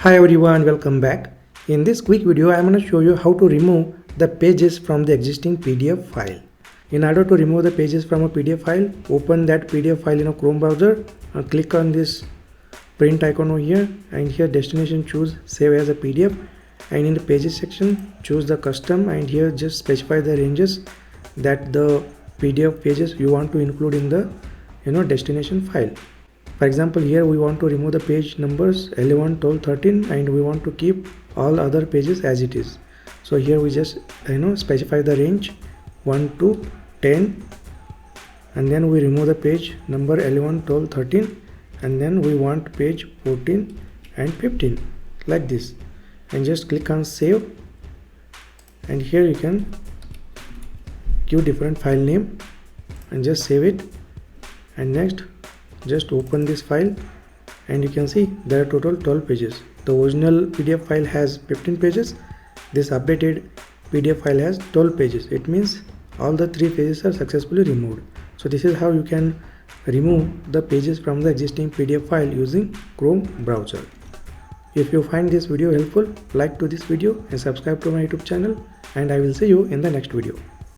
Hi everyone, welcome back. In this quick video, I am going to show you how to remove the pages from the existing PDF file. In order to remove the pages from a PDF file, open that PDF file in a Chrome browser and click on this print icon over here, and here destination choose save as a PDF, and in the pages section choose the custom, and here just specify the ranges that the PDF pages you want to include in the destination file. For example, here we want to remove the page numbers 11, 12, 13, and we want to keep all other pages as it is. So here we just specify the range 1 to 10, and then we remove the page number 11, 12, 13, and then we want page 14 and 15 like this, and just click on save, and here you can give different file name and just save it. And next just open this file, and you can see there are total 12 pages. The original PDF file has 15 pages. This updated PDF file has 12 pages. It means all the 3 pages are successfully removed. So this is how you can remove the pages from the existing PDF file using Chrome browser. If you find this video helpful, like to this video and subscribe to my YouTube channel, and I will see you in the next video.